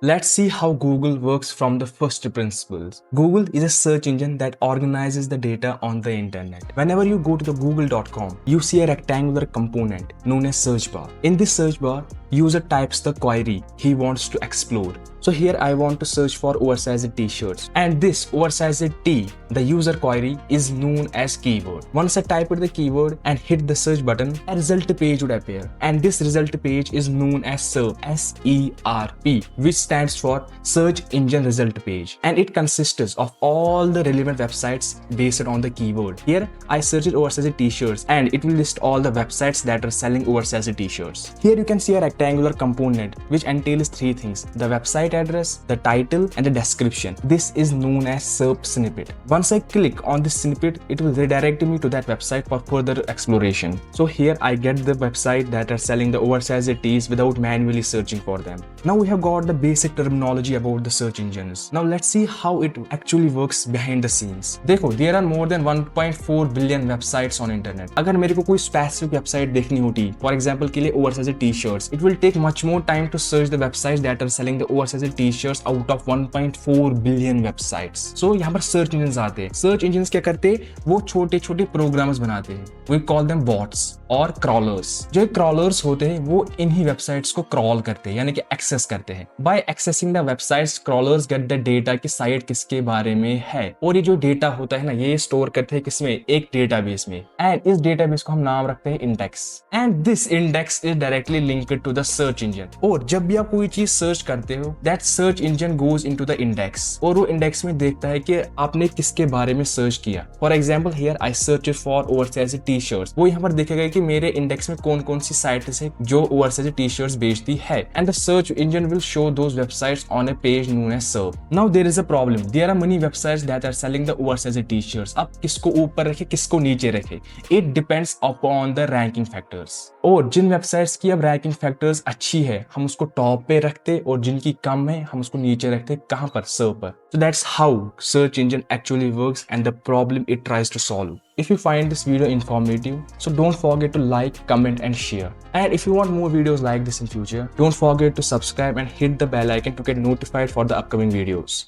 Let's see how Google works from the first principles. Google is a search engine that organizes the data on the internet. Whenever you go to the google.com, you see a rectangular component known as search bar. In this search bar, user types the query he wants to explore. So here I want to search for oversized t-shirts, and this oversized T, the user query, is known as keyword. Once I type the keyword and hit the search button, a result page would appear, and this result page is known as SERP, S-E-R-P, which stands for search engine result page, and it consists of all the relevant websites based on the keyword. Here I searched oversized t-shirts, and it will list all the websites that are selling oversized t-shirts. Here you can see a rectangular component which entails three things: the website address, the title, and the description. This is known as SERP snippet. Once I click on this snippet, it will redirect me to that website for further exploration. So here I get the website that are selling the oversized tees without manually searching for them. Now we have got the basic terminology about the search engines. Now let's see how it actually works behind the scenes. देखो, there are more than 1.4 billion websites on internet. अगर मेरे को कोई specific website देखनी होती, for example के लिए oversized t-shirts, it will take much more time to search the websites that are selling the oversized t-shirts out of 1.4 billion websites. So यहाँ पर search engines आते हैं. Search engines क्या करते हैं? वो छोटे-छोटे programs बनाते हैं. We call them bots और crawlers. जो crawlers होते हैं वो इन्हीं websites को crawl करते हैं, यानी कि access करते हैं. By accessing the websites, crawlers get the data कि साइट किसके बारे में है, और ये जो डेटा होता है ना, ये स्टोर करते हैं किसमें? एक डेटाबेस में, एंड इस डेटाबेस को हम नाम रखते हैं index, and this index is directly linked to the search engine. और जब भी आप कोई चीज सर्च करते हो, that search engine goes into the index, और वो इंडेक्स में देखता है कि आपने किसके बारे में सर्च किया. For example here I search for oversized T-shirts. वो यहाँ पर देखेगा कि मेरे इंडेक्स में कौन कौन सी साइट्स है जो ओवरसाइज्ड टी-शर्ट्स बेचती है, and the search engine will show those websites on a page known as SERP. Now there is a problem. There are many websites that are selling the oversized t-shirts. अब किसको ऊपर रखे, किसको नीचे रखे? It depends upon the ranking factors. और जिन websites की अब रैंकिंग फैक्टर्स अच्छी है, हम उसको टॉप पे रखते, और जिनकी कम है हम उसको नीचे रखते. कहां पर? SERP पर. So that's how search engine actually works and the problem it tries to solve. If you find this video informative, so don't forget to like, comment and share. And if you want more videos like this in future, don't forget to subscribe and hit the bell icon to get notified for the upcoming videos.